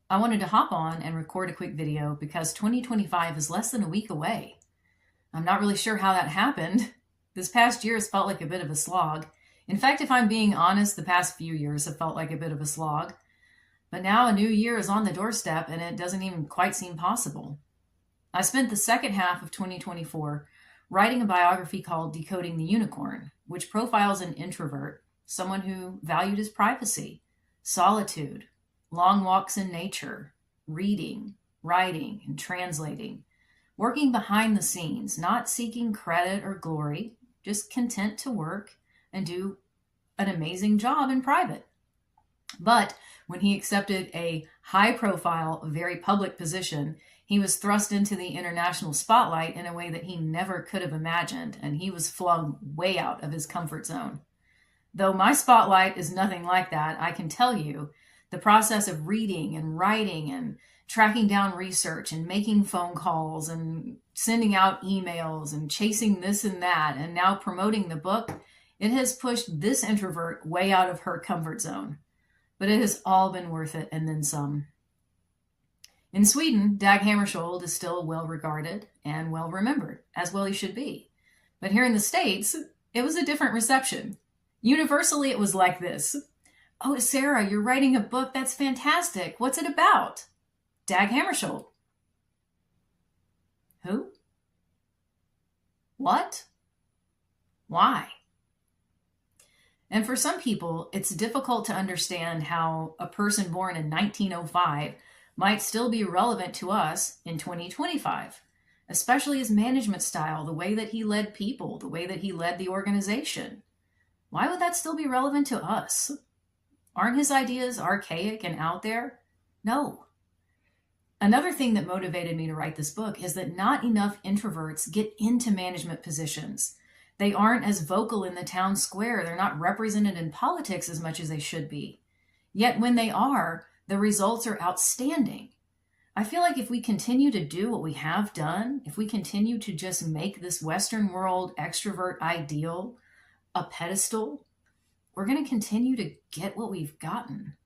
I wanted to hop on and record a quick video because 2025 is less than a week away. I'm not really sure how that happened. This past year has felt like a bit of a slog. In fact, if I'm being honest, the past few years have felt like a bit of a slog. But now a new year is on the doorstep and it doesn't even quite seem possible. I spent the second half of 2024 writing a biography called Decoding the Unicorn, which profiles an introvert, someone who valued his privacy, solitude, long walks in nature, reading, writing, and translating, working behind the scenes, not seeking credit or glory, just content to work and do an amazing job in private. But when he accepted a high profile, very public position, he was thrust into the international spotlight in a way that he never could have imagined, and he was flung way out of his comfort zone. Though my spotlight is nothing like that, I can tell you the process of reading and writing and tracking down research and making phone calls and sending out emails and chasing this and that and now promoting the book, it has pushed this introvert way out of her comfort zone. But it has all been worth it and then some. In Sweden, Dag Hammarskjöld is still well regarded and well remembered, as well he should be. But here in the States, it was a different reception. Universally, it was like this. "Oh, Sarah, you're writing a book. That's fantastic. What's it about?" Dag Hammarskjöld. Who? What? Why? And for some people, it's difficult to understand how a person born in 1905 might still be relevant to us in 2025, especially his management style, the way that he led people, the way that he led the organization. Why would that still be relevant to us? Aren't his ideas archaic and out there? No. Another thing that motivated me to write this book is that not enough introverts get into management positions. They aren't as vocal in the town square. They're not represented in politics as much as they should be. Yet when they are, the results are outstanding. I feel like if we continue to do what we have done, if we continue to just make this Western world extrovert ideal a pedestal, we're going to continue to get what we've gotten.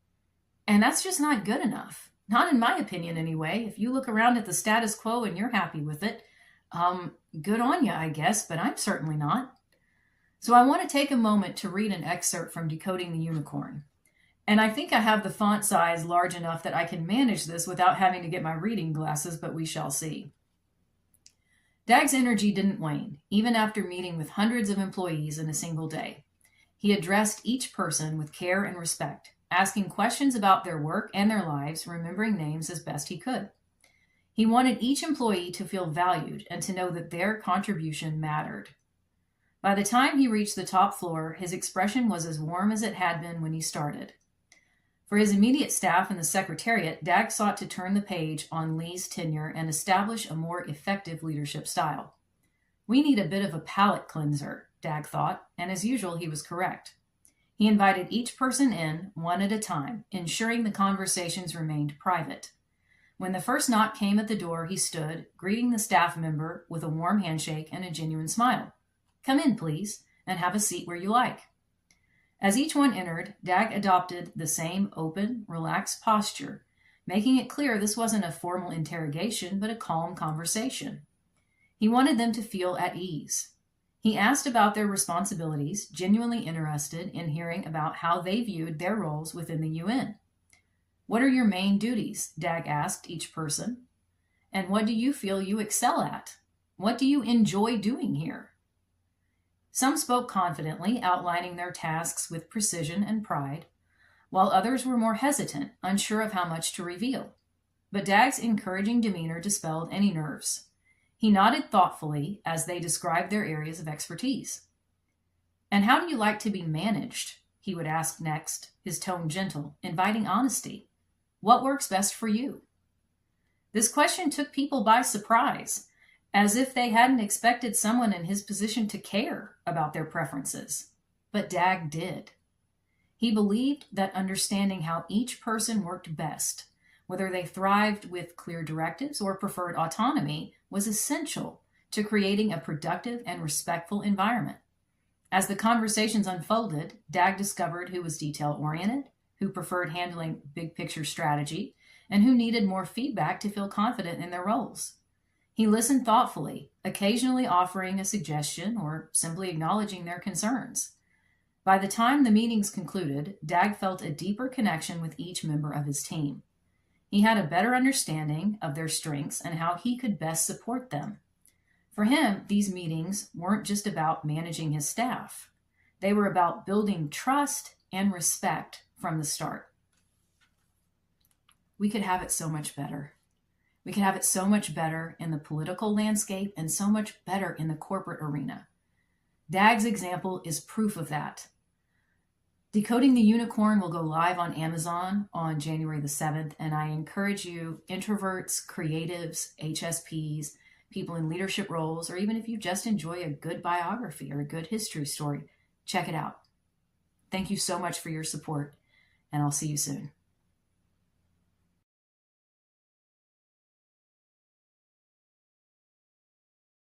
And that's just not good enough. Not in my opinion, anyway. If you look around at the status quo and you're happy with it, good on you, I guess, but I'm certainly not. So I want to take a moment to read an excerpt from Decoding the Unicorn. And I think I have the font size large enough that I can manage this without having to get my reading glasses, but we shall see. Dag's energy didn't wane, even after meeting with hundreds of employees in a single day. He addressed each person with care and respect, asking questions about their work and their lives, remembering names as best he could. He wanted each employee to feel valued and to know that their contribution mattered. By the time he reached the top floor, his expression was as warm as it had been when he started. For his immediate staff and the secretariat, Dag sought to turn the page on Lee's tenure and establish a more effective leadership style. "We need a bit of a palate cleanser," Dag thought, and as usual, he was correct. He invited each person in, one at a time, ensuring the conversations remained private. When the first knock came at the door, he stood, greeting the staff member with a warm handshake and a genuine smile. "Come in, please, and have a seat where you like." As each one entered, Dag adopted the same open, relaxed posture, making it clear this wasn't a formal interrogation, but a calm conversation. He wanted them to feel at ease. He asked about their responsibilities, genuinely interested in hearing about how they viewed their roles within the UN. "What are your main duties?" Dag asked each person. "And what do you feel you excel at? What do you enjoy doing here?" Some spoke confidently, outlining their tasks with precision and pride, while others were more hesitant, unsure of how much to reveal. But Dag's encouraging demeanor dispelled any nerves. He nodded thoughtfully as they described their areas of expertise. "And how do you like to be managed?" he would ask next, his tone gentle, inviting honesty. "What works best for you?" This question took people by surprise, as if they hadn't expected someone in his position to care about their preferences. But Dag did. He believed that understanding how each person worked best, whether they thrived with clear directives or preferred autonomy, was essential to creating a productive and respectful environment. As the conversations unfolded, Dag discovered who was detail-oriented, who preferred handling big-picture strategy, and who needed more feedback to feel confident in their roles. He listened thoughtfully, occasionally offering a suggestion or simply acknowledging their concerns. By the time the meetings concluded, Dag felt a deeper connection with each member of his team. He had a better understanding of their strengths and how he could best support them. For him, these meetings weren't just about managing his staff. They were about building trust and respect from the start. We could have it so much better. We could have it so much better in the political landscape and so much better in the corporate arena. Dag's example is proof of that. Decoding the Unicorn will go live on Amazon on January the 7th, and I encourage you, introverts, creatives, HSPs, people in leadership roles, or even if you just enjoy a good biography or a good history story, check it out. Thank you so much for your support, and I'll see you soon.